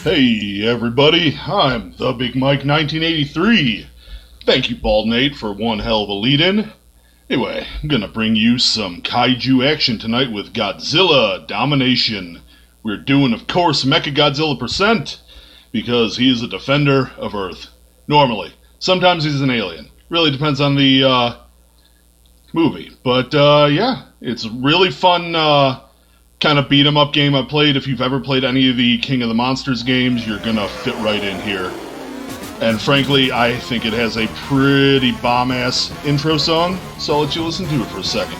Hey everybody, I'm TheBigMike1983. Thank you, Bald Nate, for one hell of a lead-in. Anyway, I'm gonna bring you some kaiju action tonight with Godzilla Domination. We're doing, of course, Mechagodzilla percent, because he is a defender of Earth. Normally. Sometimes he's an alien. Really depends on the movie. But yeah, it's a really fun kind of beat-em-up game I played. If you've ever played any of the King of the Monsters games, you're gonna fit right in here. And frankly, I think it has a pretty bomb-ass intro song, so I'll let you listen to it for a second.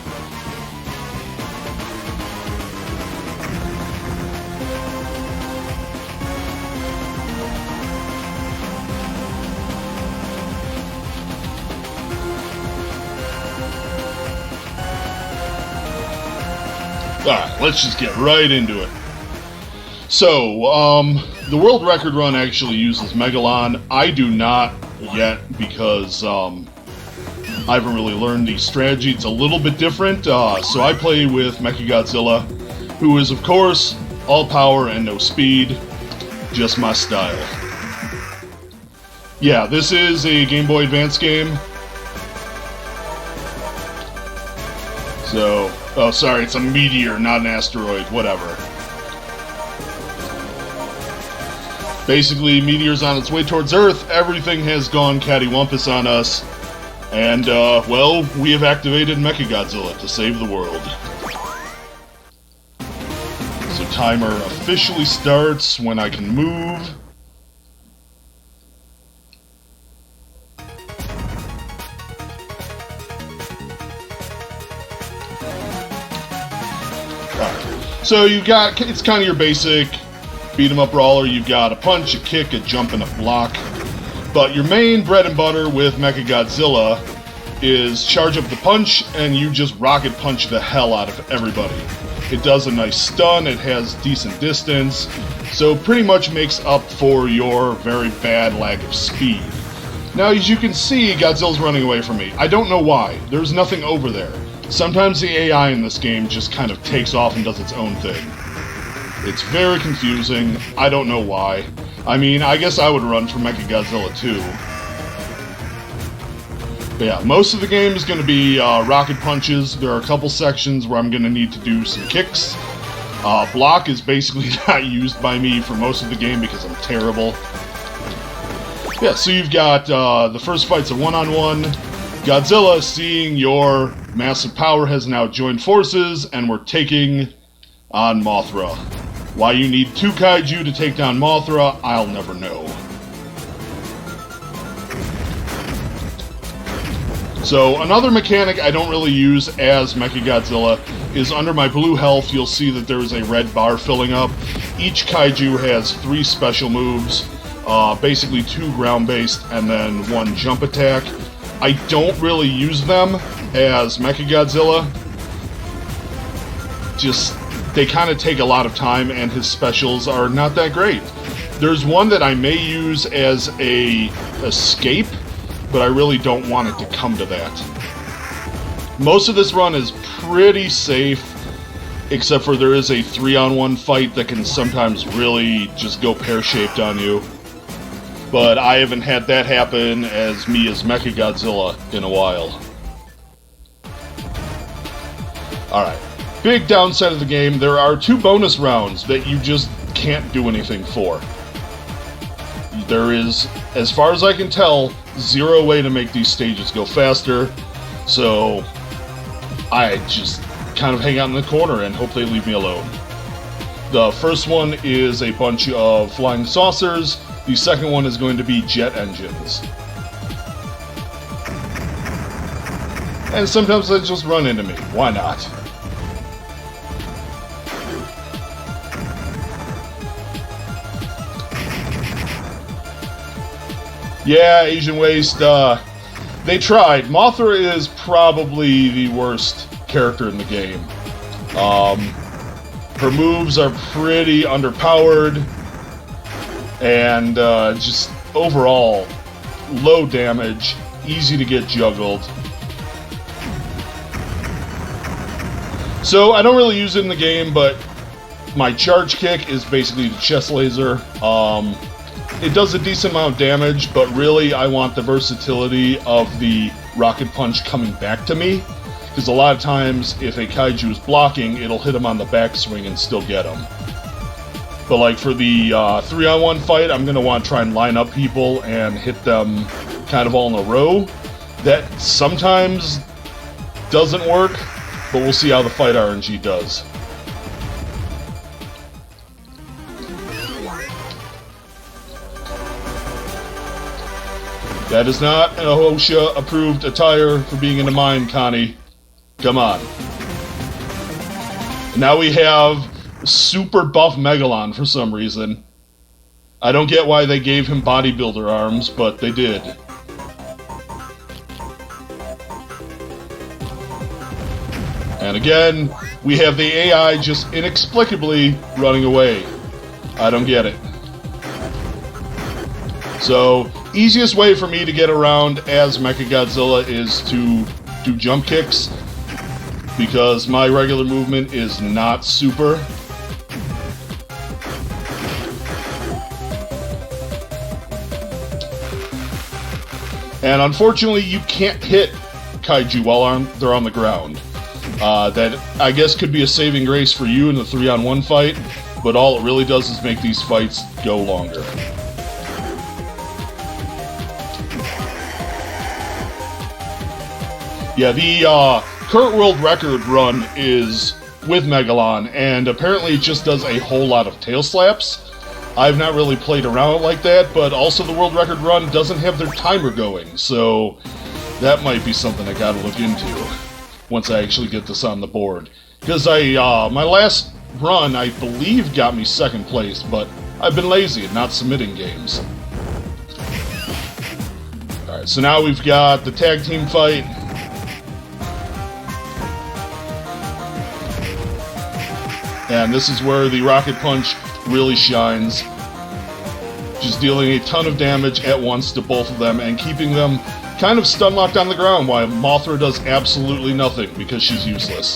Alright, let's just get right into it. So, the world record run actually uses Megalon. I do not yet because I haven't really learned the strategy. It's a little bit different. So I play with Mechagodzilla, who is, of course, all power and no speed. Just my style. Yeah, this is a Game Boy Advance game. So, oh sorry, it's a meteor, not an asteroid, whatever. Basically, meteor's on its way towards Earth, everything has gone cattywampus on us, and, well, we have activated Mechagodzilla to save the world. So timer officially starts when I can move. So you got, it's kind of your basic beat-em-up brawler. You've got a punch, a kick, a jump, and a block. But your main bread and butter with Mechagodzilla is charge up the punch, and you just rocket punch the hell out of everybody. It does a nice stun, it has decent distance, so pretty much makes up for your very bad lack of speed. Now, as you can see, Godzilla's running away from me. I don't know why. There's nothing over there. Sometimes the AI in this game just kind of takes off and does its own thing. It's very confusing. I don't know why. I mean, I guess I would run for Mechagodzilla too. But yeah, most of the game is going to be rocket punches. There are a couple sections where I'm going to need to do some kicks. Block is basically not used by me for most of the game because I'm terrible. Yeah, so you've got the first fight's a one-on-one. Godzilla, seeing your massive power, has now joined forces, and we're taking on Mothra. Why you need two kaiju to take down Mothra, I'll never know. So, another mechanic I don't really use as Mechagodzilla is under my blue health, you'll see that there is a red bar filling up. Each kaiju has 3 special moves, basically 2 ground-based and then 1 jump attack. I don't really use them as Mechagodzilla. Just, they kind of take a lot of time and his specials are not that great. There's one that I may use as a escape, but I really don't want it to come to that. Most of this run is pretty safe, except for there is a 3-on-1 fight that can sometimes really just go pear-shaped on you. But I haven't had that happen as me as Mechagodzilla in a while. Alright, big downside of the game, there are 2 bonus rounds that you just can't do anything for. There is, as far as I can tell, 0 way to make these stages go faster, so I just kind of hang out in the corner and hope they leave me alone. The first one is a bunch of flying saucers. The second one is going to be jet engines. And sometimes they just run into me. Why not? Yeah, Asian Waste, they tried. Mothra is probably the worst character in the game. Her moves are pretty underpowered. And just overall, low damage, easy to get juggled. So I don't really use it in the game, but My charge kick is basically the chest laser. It does a decent amount of damage, but really I want the versatility of the rocket punch coming back to me. Because a lot of times, if a kaiju is blocking, it'll hit him on the backswing and still get him. But like for the 3-on-1 fight, I'm going to want to try and line up people and hit them kind of all in a row. That sometimes doesn't work, but we'll see how the fight RNG does. That is not an OSHA-approved attire for being in the mine, Connie. Come on. Now we have super buff Megalon for some reason. I don't get why they gave him bodybuilder arms, but they did. And again, we have the AI just inexplicably running away. I don't get it. So, easiest way for me to get around as Mechagodzilla is to do jump kicks, because my regular movement is not super. And unfortunately, you can't hit kaiju while they're on the ground. That, I guess, could be a saving grace for you in the 3-on-1 fight, but all it really does is make these fights go longer. Yeah, the current world record run is with Megalon, and apparently it just does a whole lot of tail slaps. I've not really played around like that, but also the world record run doesn't have their timer going, so that might be something I gotta look into once I actually get this on the board. Because my last run, I believe, got me 2nd place, but I've been lazy at not submitting games. Alright, so now we've got the tag team fight. And this is where the rocket punch really shines. Just dealing a ton of damage at once to both of them and keeping them kind of stun locked on the ground while Mothra does absolutely nothing because she's useless.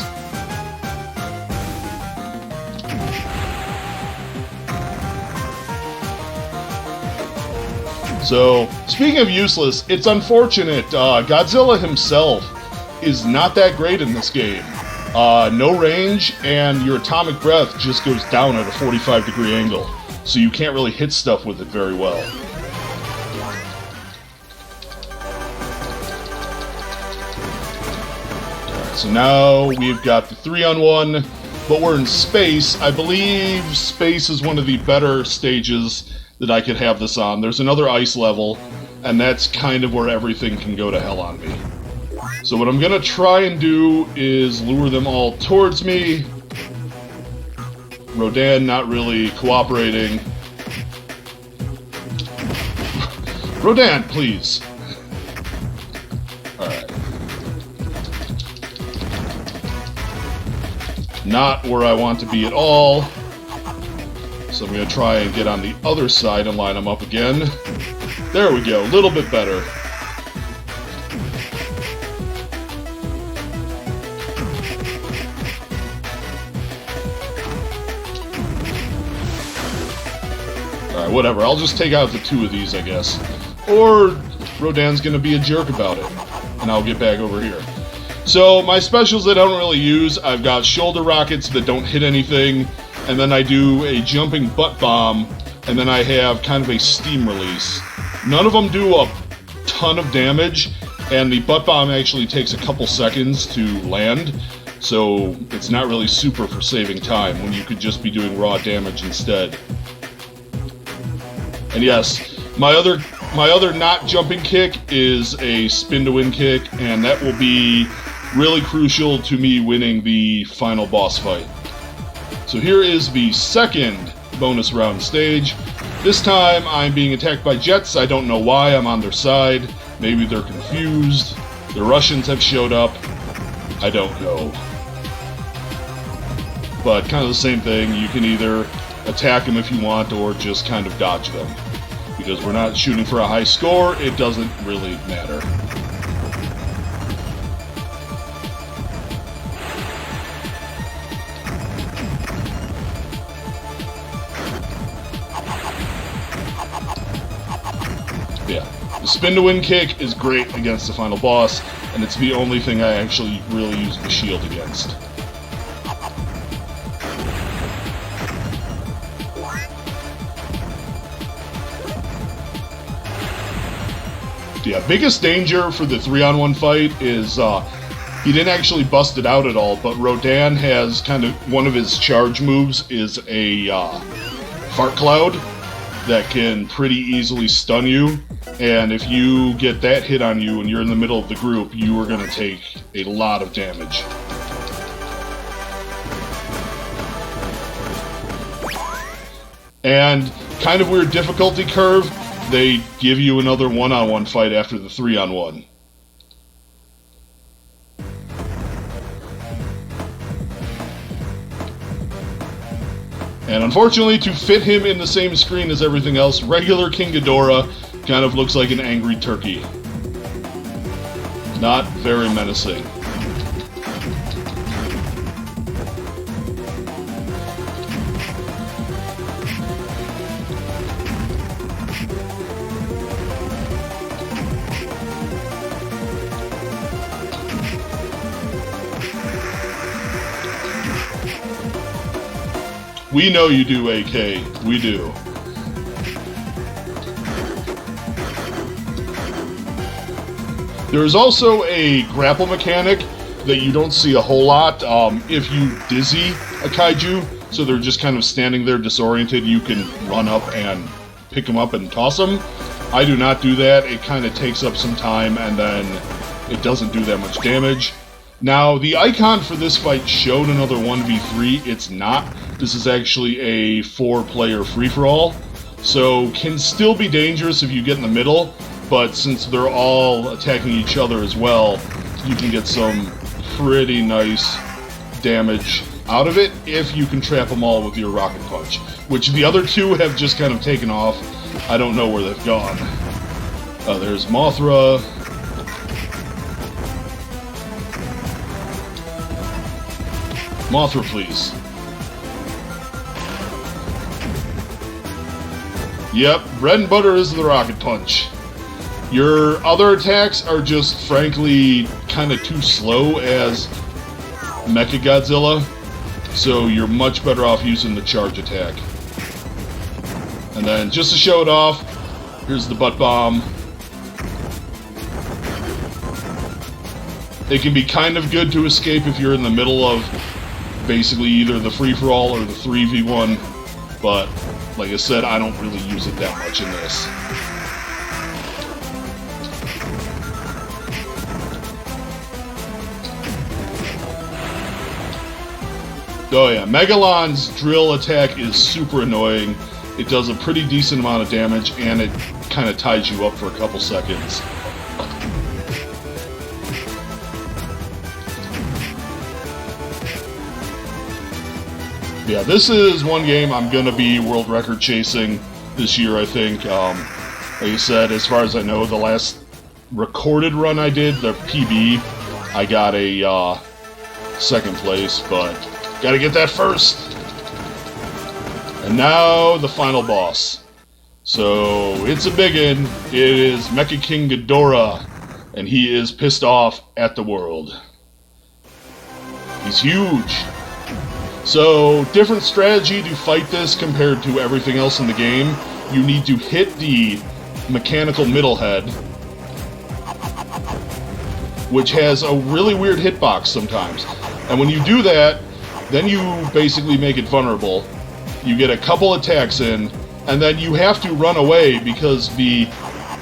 So, speaking of useless, it's unfortunate. Godzilla himself is not that great in this game. No range, and your atomic breath just goes down at a 45-degree angle, so you can't really hit stuff with it very well. Alright, so now we've got the 3-on-1, but we're in space. I believe space is one of the better stages that I could have this on. There's another ice level, and that's kind of where everything can go to hell on me. So what I'm gonna try and do is lure them all towards me. Rodan not really cooperating. Rodan, please. Alright. Not where I want to be at all. So I'm gonna try and get on the other side and line them up again. There we go, a little bit better. Alright, whatever. I'll just take out the 2 of these, I guess. Or Rodan's gonna be a jerk about it. And I'll get back over here. So, my specials I don't really use. I've got shoulder rockets that don't hit anything. And then I do a jumping butt bomb. And then I have kind of a steam release. None of them do a ton of damage. And the butt bomb actually takes a couple seconds to land. So, it's not really super for saving time when you could just be doing raw damage instead. And yes, my other not jumping kick is a spin to win kick, and that will be really crucial to me winning the final boss fight. So here is the 2nd bonus round stage. This time I'm being attacked by jets. I don't know why. I'm on their side. Maybe they're confused. The Russians have showed up. I don't know. But kind of the same thing. You can either attack them if you want, or just kind of dodge them. Because we're not shooting for a high score, it doesn't really matter. spin to win kick is great against the final boss, and it's the only thing I actually really use the shield against. Yeah, biggest danger for the 3-on-1 fight is he didn't actually bust it out at all, but Rodan has kind of one of his charge moves is a fart cloud that can pretty easily stun you, and if you get that hit on you and you're in the middle of the group, you are going to take a lot of damage. And kind of weird difficulty curve, they give you another 1-on-1 fight after the 3-on-1. And unfortunately, to fit him in the same screen as everything else, regular King Ghidorah kind of looks like an angry turkey. Not very menacing. We know you do, AK. We do. There is also a grapple mechanic that you don't see a whole lot. If you dizzy a kaiju, so they're just kind of standing there disoriented, you can run up and pick them up and toss them. I do not do that. It kind of takes up some time, and then it doesn't do that much damage. Now, the icon for this fight showed another 1v3. It's not. This is actually a 4-player free-for-all, so can still be dangerous if you get in the middle, but since they're all attacking each other as well, you can get some pretty nice damage out of it if you can trap them all with your rocket punch, which the other two have just kind of taken off. I don't know where they've gone. There's Mothra. Mothra, please. Yep, bread and butter is the rocket punch. Your other attacks are just, frankly, kind of too slow as Mechagodzilla, so you're much better off using the charge attack. And then, just to show it off, here's the butt bomb. It can be kind of good to escape if you're in the middle of basically either the free-for-all or the 3v1, but like I said, I don't really use it that much in this. Oh yeah, Megalon's drill attack is super annoying. It does a pretty decent amount of damage, and it kind of ties you up for a couple seconds. Yeah, this is one game I'm going to be world record chasing this year, I think. Like I said, as far as I know, the last recorded run I did, the PB, I got a second place, but gotta get that first. And now, the final boss. So, it's a biggin'. It is Mecha King Ghidorah, and he is pissed off at the world. He's huge. So, different strategy to fight this compared to everything else in the game. You need to hit the mechanical middle head, which has a really weird hitbox sometimes. And when you do that, then you basically make it vulnerable. You get a couple attacks in, and then you have to run away because the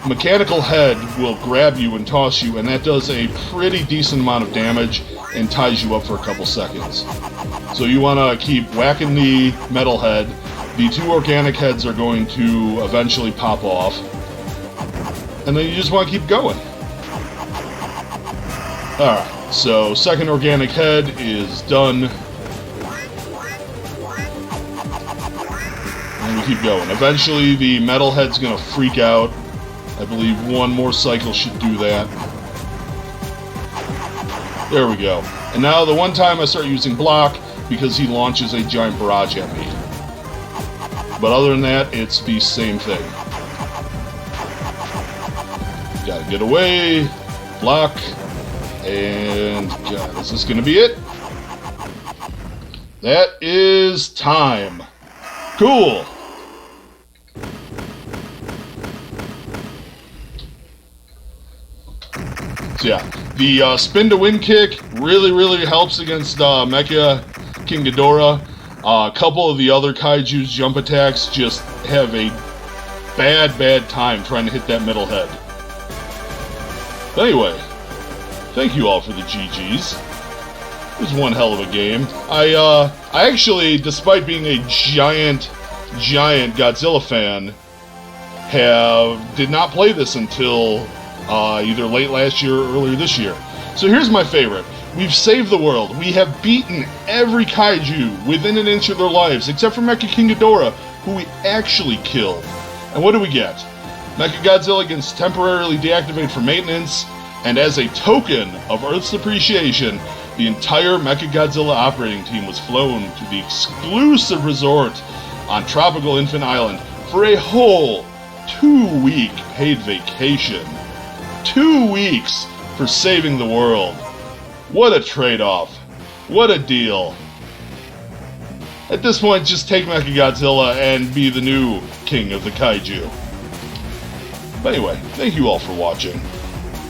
mechanical head will grab you and toss you, and that does a pretty decent amount of damage and ties you up for a couple seconds. So you want to keep whacking the metal head. The two organic heads are going to eventually pop off. And then you just want to keep going. Alright, so second organic head is done. And we keep going. Eventually the metal head's going to freak out. I believe one more cycle should do that. There we go. And now the one time I start using block because he launches a giant barrage at me. But other than that, it's the same thing. Gotta get away. Block. And God, is this gonna be it? That is time. Cool. So yeah, the spin to win kick really helps against Mecha King Ghidorah. A couple of the other kaiju's jump attacks just have a bad time trying to hit that middle head. But anyway, thank you all for the GGs. It was one hell of a game. I actually, despite being a giant Godzilla fan, did not play this until either late last year or earlier this year. So here's my favorite. We've saved the world. We have beaten every kaiju within an inch of their lives, except for Mecha King Ghidorah, who we actually killed. And what do we get? Mechagodzilla gets temporarily deactivated for maintenance, and as a token of Earth's appreciation, the entire Mechagodzilla operating team was flown to the exclusive resort on tropical Infant Island for a whole 2-week paid vacation. 2 weeks for saving the world. What a trade-off. What a deal. At this point, just take Mechagodzilla and be the new king of the kaiju. But anyway, thank you all for watching.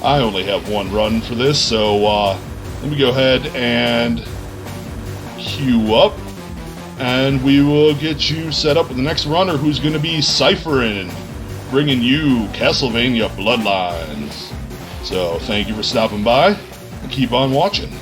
I only have one run for this, so let me go ahead and queue up, and we will get you set up with the next runner, who's going to be Ciphering, bringing you Castlevania Bloodlines. So thank you for stopping by, and keep on watching.